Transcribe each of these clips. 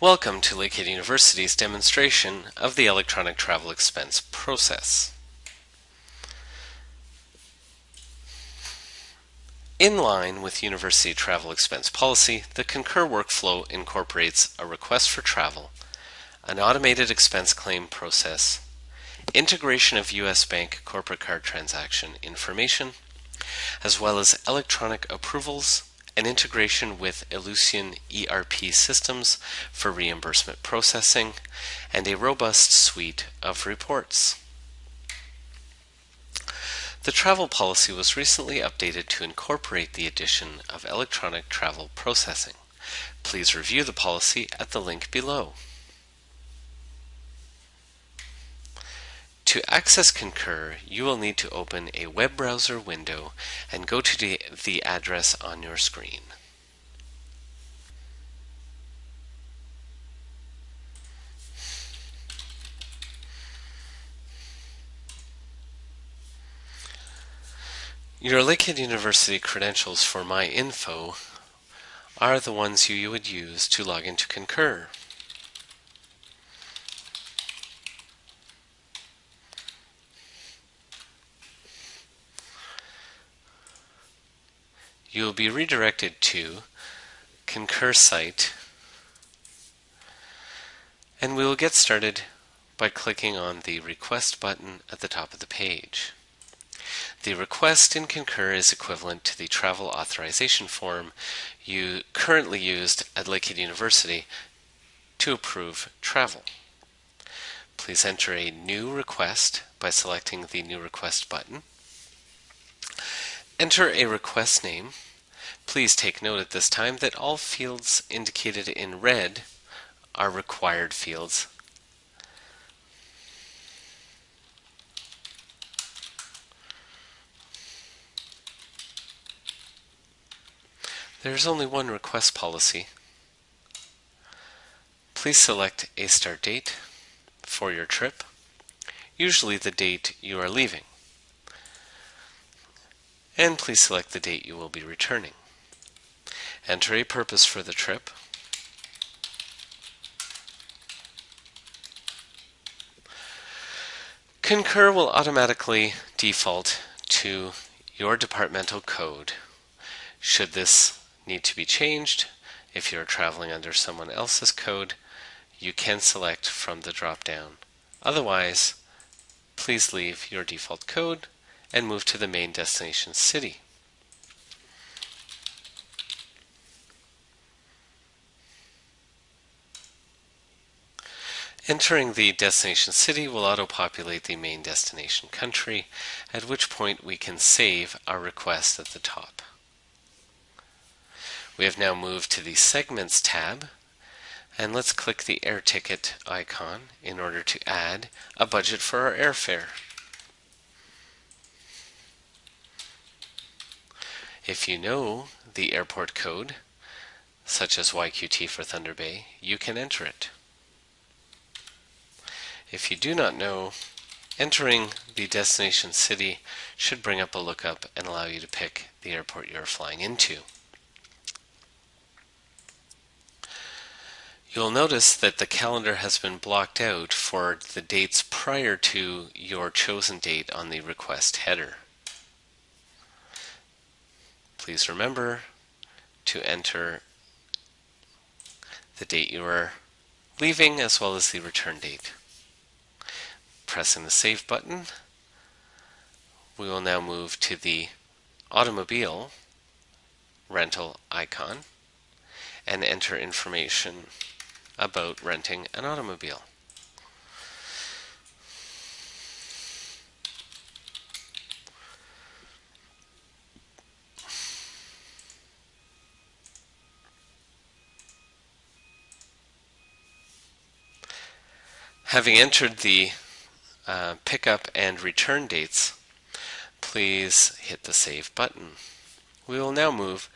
Welcome to Lakehead University's demonstration of the electronic travel expense process. In line with University Travel Expense Policy, the Concur workflow incorporates a request for travel, an automated expense claim process, integration of U.S. Bank corporate card transaction information, as well as electronic approvals and integration with Ellucian ERP systems for reimbursement processing, and a robust suite of reports. The travel policy was recently updated to incorporate the addition of electronic travel processing. Please review the policy at the link below. To access Concur, you will need to open a web browser window and go to the address on your screen. Your Lakehead University credentials for MyInfo are the ones you would use to log into Concur. You will be redirected to Concur site, and we will get started by clicking on the Request button at the top of the page. The request in Concur is equivalent to the travel authorization form you currently used at Lakehead University to approve travel. Please enter a new request by selecting the New Request button. Enter a request name. Please take note at this time that all fields indicated in red are required fields. There is only one request policy. Please select a start date for your trip, usually the date you are leaving. And please select the date you will be returning. Enter a purpose for the trip. Concur will automatically default to your departmental code. Should this need to be changed, if you're traveling under someone else's code, you can select from the drop-down. Otherwise, please leave your default code and move to the main destination city. Entering the destination city will auto-populate the main destination country, at which point we can save our request at the top. We have now moved to the Segments tab, and let's click the air ticket icon in order to add a budget for our airfare. If you know the airport code, such as YQT for Thunder Bay, you can enter it. If you do not know, entering the destination city should bring up a lookup and allow you to pick the airport you're flying into. You'll notice that the calendar has been blocked out for the dates prior to your chosen date on the request header. Please remember to enter the date you are leaving as well as the return date. Pressing the Save button, we will now move to the automobile rental icon and enter information about renting an automobile. Having entered the pickup and return dates, please hit the Save button. We will now move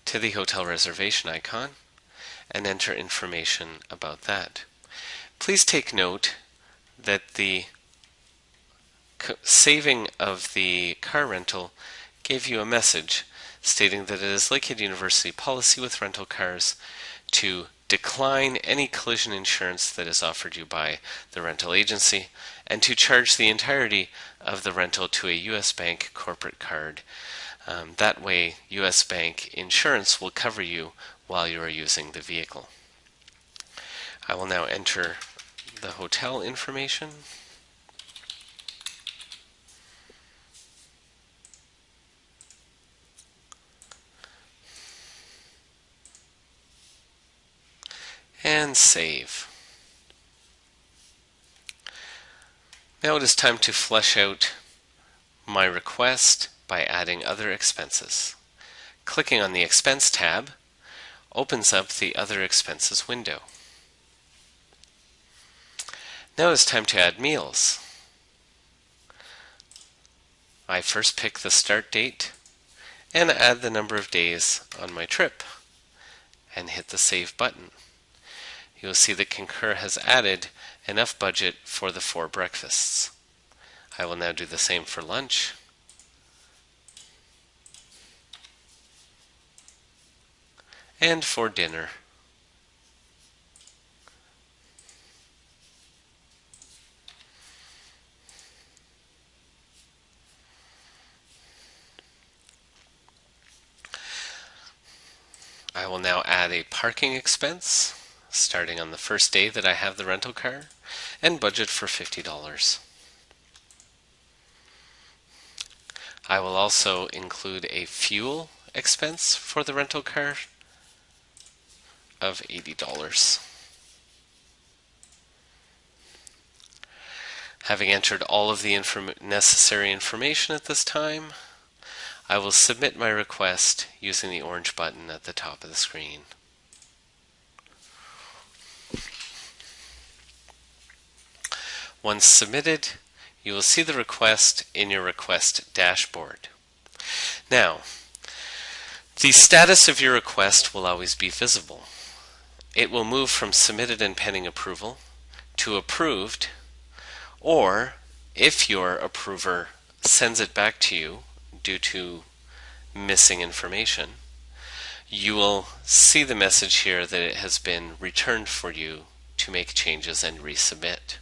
to the hotel reservation icon and enter information about that. Please take note that the saving of the car rental gave you a message stating that it is Lakehead University policy with rental cars to decline any collision insurance that is offered you by the rental agency, and to charge the entirety of the rental to a U.S. Bank corporate card. That way, U.S. Bank insurance will cover you while you are using the vehicle. I will now enter the hotel information. And save. Now it is time to flesh out my request by adding other expenses. Clicking on the Expense tab opens up the Other Expenses window. Now it is time to add meals. I first pick the start date and add the number of days on my trip and hit the Save button. You will see that Concur has added enough budget for the 4 breakfasts. I will now do the same for lunch. And for dinner. I will now add a parking expense, starting on the first day that I have the rental car, and budget for $50. I will also include a fuel expense for the rental car of $80. Having entered all of the necessary information at this time, I will submit my request using the orange button at the top of the screen. Once submitted, you will see the request in your request dashboard. Now, the status of your request will always be visible. It will move from submitted and pending approval to approved, or if your approver sends it back to you due to missing information, you will see the message here that it has been returned for you to make changes and resubmit.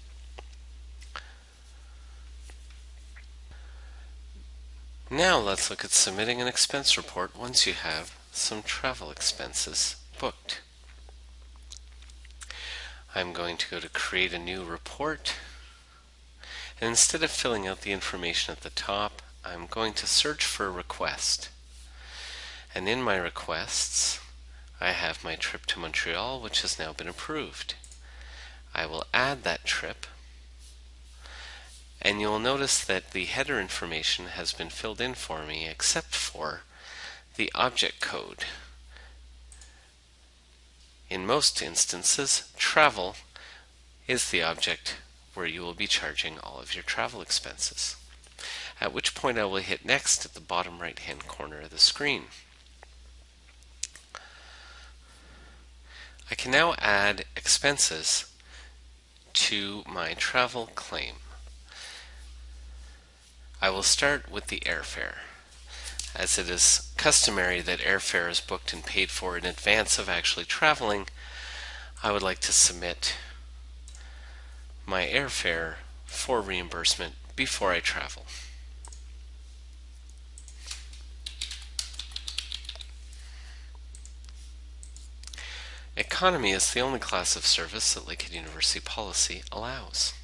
Now let's look at submitting an expense report once you have some travel expenses booked. I'm going to go to create a new report, and instead of filling out the information at the top, I'm going to search for a request. And in my requests, I have my trip to Montreal, which has now been approved. I will add that trip, and you'll notice that the header information has been filled in for me except for the object code. In most instances, travel is the object where you will be charging all of your travel expenses, at which point I will hit next at the bottom right hand corner of the screen. I can now add expenses to my travel claim. I will start with the airfare. As it is customary that airfare is booked and paid for in advance of actually traveling, I would like to submit my airfare for reimbursement before I travel. Economy is the only class of service that Lakehead University policy allows.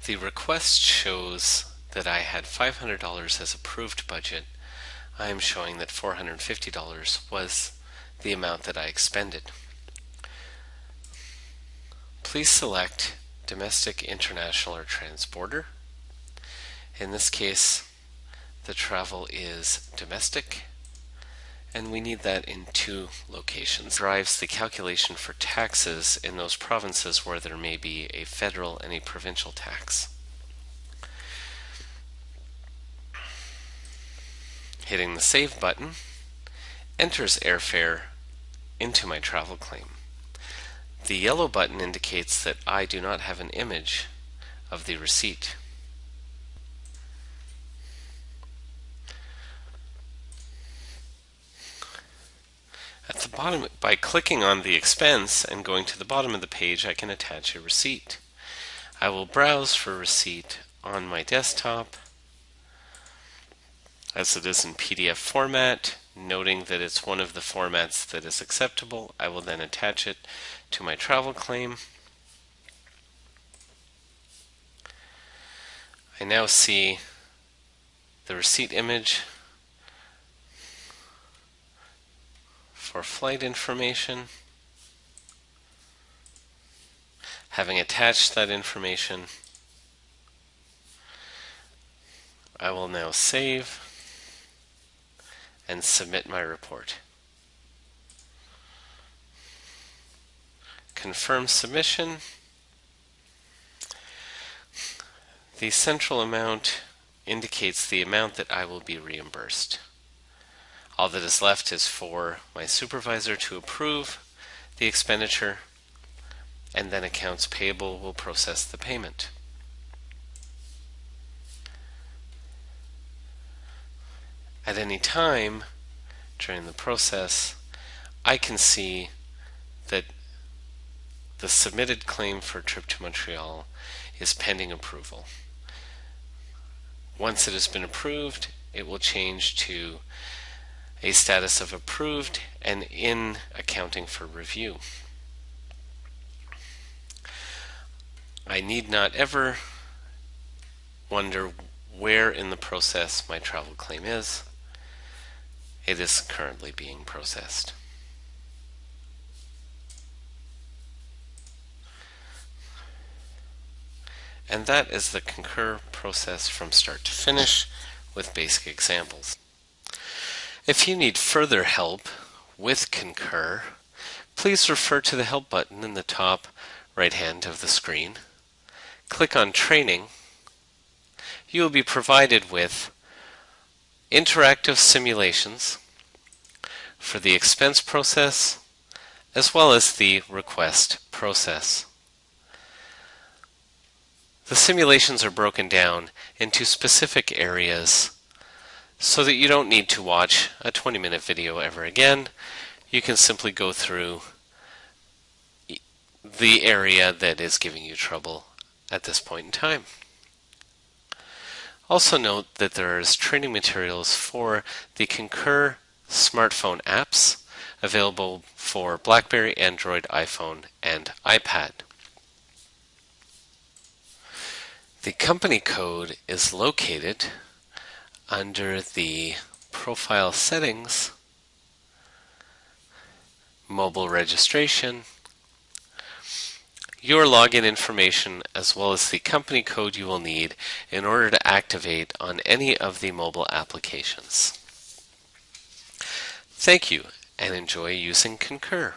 The request shows that I had $500 as approved budget. I am showing that $450 was the amount that I expended. Please select domestic, international, or transborder. In this case, the travel is domestic, and we need that in 2 locations. It drives the calculation for taxes in those provinces where there may be a federal and a provincial tax. Hitting the Save button enters airfare into my travel claim. The yellow button indicates that I do not have an image of the receipt. bottom, by clicking on the expense and going to the bottom of the page, I can attach a receipt. I will browse for receipt on my desktop as it is in PDF format, noting that it's one of the formats that is acceptable. I will then attach it to my travel claim. I now see the receipt image for flight information. Having attached that information, I will now save and submit my report. Confirm submission. The central amount indicates the amount that I will be reimbursed. All that is left is for my supervisor to approve the expenditure, and then accounts payable will process the payment. At any time during the process, I can see that the submitted claim for a trip to Montreal is pending approval. Once it has been approved, it will change to a status of approved and in accounting for review. I need not ever wonder where in the process my travel claim is. It is currently being processed. And that is the Concur process from start to finish with basic examples. If you need further help with Concur, please refer to the Help button in the top right hand of the screen. Click on Training. You will be provided with interactive simulations for the expense process as well as the request process. The simulations are broken down into specific areas so that you don't need to watch a 20-minute video ever again. You can simply go through the area that is giving you trouble at this point in time. Also note that there is training materials for the Concur smartphone apps available for BlackBerry, Android, iPhone, and iPad. The company code is located under the Profile Settings, Mobile Registration, your login information, as well as the company code you will need in order to activate on any of the mobile applications. Thank you, and enjoy using Concur.